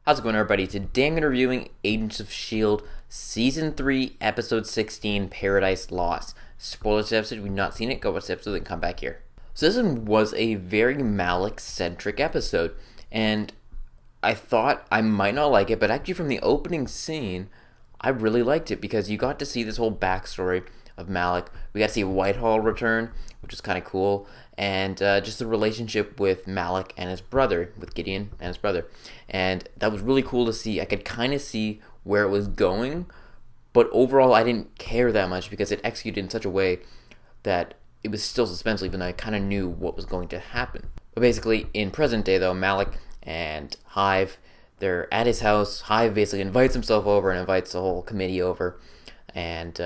How's it going, everybody? Today I'm going to be reviewing Agents of S.H.I.E.L.D. Season 3, Episode 16, Paradise Lost. Spoilers to the episode. If you've not seen it, go watch the episode and come back here. So this one was a very Malik-centric episode, and I thought I might not like it, but actually from the opening scene, I really liked it because you got to see this whole backstory of Malik. We got to see Whitehall return, which was kind of cool, and just the relationship with Malik and his brother, with Gideon and his brother. And that was really cool to see. I could kind of see where it was going, but overall I didn't care that much because it executed in such a way that it was still suspenseful, even though I kind of knew what was going to happen. But basically, in present day though, Malik and Hive, they're at his house. Hive basically invites himself over and invites the whole committee over, and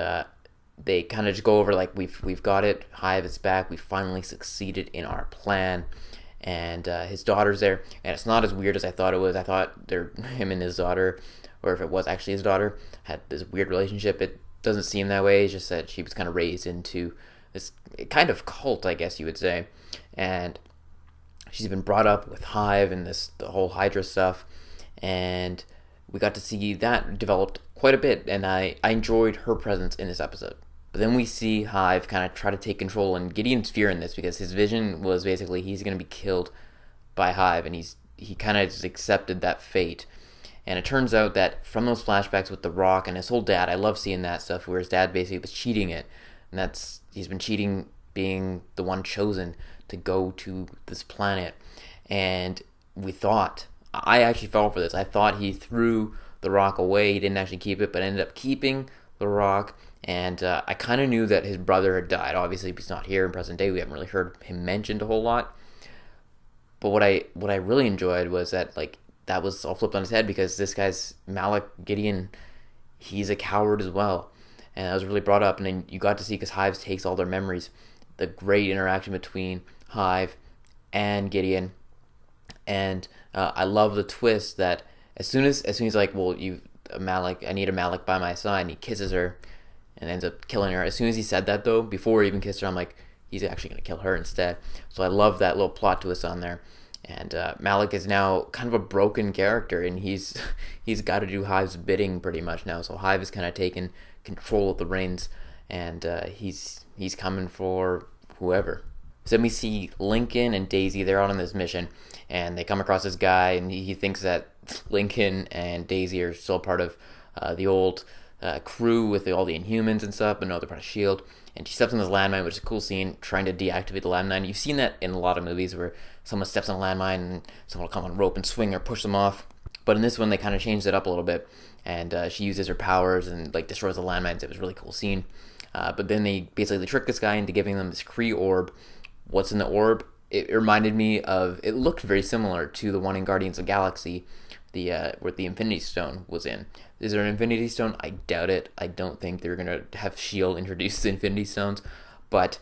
they kind of just go over like we've got it. Hive is back. We finally succeeded in our plan, and his daughter's there, and it's not as weird as I thought it was. I thought him and his daughter, or if it was actually his daughter, had this weird relationship. It doesn't seem that way. It's just that she was kind of raised into this kind of cult, I guess you would say, and she's been brought up with Hive and the whole Hydra stuff, and we got to see that developed quite a bit, and I enjoyed her presence in this episode. But then we see Hive kind of try to take control, and Gideon's fearing this because his vision was basically he's going to be killed by Hive, and he kind of just accepted that fate. And it turns out that from those flashbacks with The Rock and his whole dad, I love seeing that stuff where his dad basically was cheating it, and he's been cheating being the one chosen to go to this planet. And I actually fell for this. I thought he threw The Rock away. He didn't actually keep it, but ended up keeping The Rock. And I kind of knew that his brother had died. Obviously, he's not here in present day. We haven't really heard him mentioned a whole lot. But what I really enjoyed was that that was all flipped on his head because this guy's Malik Gideon. He's a coward as well, and that was really brought up. And then you got to see, because Hive takes all their memories, the great interaction between Hive and Gideon. And I love the twist that as soon as he's like, well, Malik, I need a Malik by my side, and he kisses her and ends up killing her. As soon as he said that, though, before he even kissed her, I'm like, he's actually going to kill her instead. So I love that little plot twist on there. And Malik is now kind of a broken character, and he's got to do Hive's bidding pretty much now. So Hive has kind of taken control of the reins, and he's coming for whoever. So then we see Lincoln and Daisy. They're out on this mission, and they come across this guy, and he thinks that Lincoln and Daisy are still part of the old crew with all the Inhumans and stuff, but no, they're part of S.H.I.E.L.D. And she steps on this landmine, which is a cool scene, trying to deactivate the landmine. You've seen that in a lot of movies where someone steps on a landmine and someone will come on a rope and swing or push them off. But in this one, they kind of changed it up a little bit, and she uses her powers and destroys the landmines. It was a really cool scene. But then they basically trick this guy into giving them this Kree orb. What's in the orb? It reminded me of, it looked very similar to the one in Guardians of the Galaxy, where the Infinity Stone was in. Is there an Infinity Stone? I doubt it. I don't think they're going to have S.H.I.E.L.D. introduce the Infinity Stones, but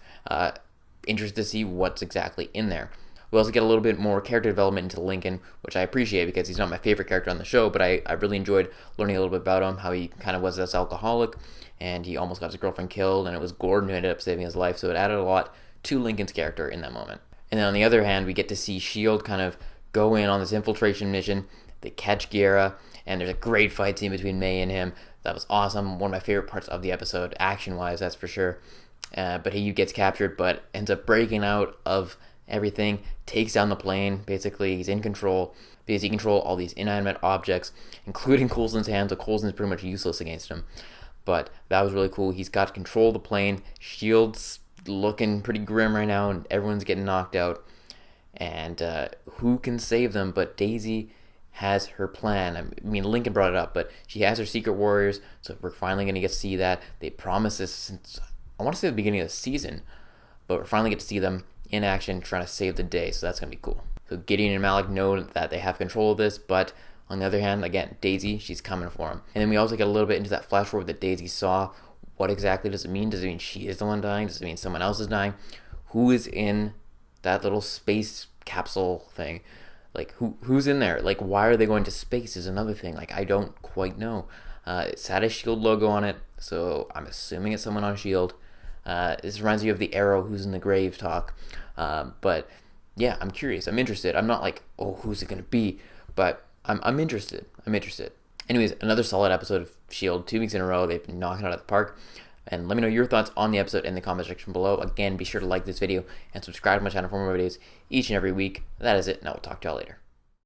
interested to see what's exactly in there. We also get a little bit more character development into Lincoln, which I appreciate because he's not my favorite character on the show, but I really enjoyed learning a little bit about him, how he kind of was this alcoholic, and he almost got his girlfriend killed, and it was Gordon who ended up saving his life, so it added a lot to Lincoln's character in that moment. And then on the other hand, we get to see S.H.I.E.L.D. kind of go in on this infiltration mission. They catch Guerra, and there's a great fight scene between May and him. That was awesome. One of my favorite parts of the episode, action-wise, that's for sure. But he gets captured, but ends up breaking out of everything, takes down the plane. Basically, he's in control because he controls all these inanimate objects, including Coulson's hands. So Coulson's pretty much useless against him. But that was really cool. He's got control of the plane. S.H.I.E.L.D's looking pretty grim right now, and everyone's getting knocked out. And who can save them but Daisy has her plan. I mean, Lincoln brought it up, but she has her secret warriors, so we're finally going to get to see that. They promised this since, I want to say, the beginning of the season, but we're finally get to see them in action trying to save the day, so that's going to be cool. So Gideon and Malik know that they have control of this, but on the other hand, again, Daisy, she's coming for him. And then we also get a little bit into that flash forward that Daisy saw. What exactly does it mean? Does it mean she is the one dying? Does it mean someone else is dying? Who is in that little space capsule thing? Who's in there? Why are they going to space is another thing. I don't quite know. It's had a S.H.I.E.L.D. logo on it, so I'm assuming it's someone on S.H.I.E.L.D. This reminds me of the Arrow Who's in the Grave talk. But yeah, I'm curious. I'm interested. I'm not oh, who's it going to be? But I'm interested. I'm interested. Anyways, another solid episode of S.H.I.E.L.D. 2 weeks in a row. They've been knocking it out of the park. And let me know your thoughts on the episode in the comment section below. Again, be sure to like this video and subscribe to my channel for more videos each and every week. That is it, and I will talk to y'all later.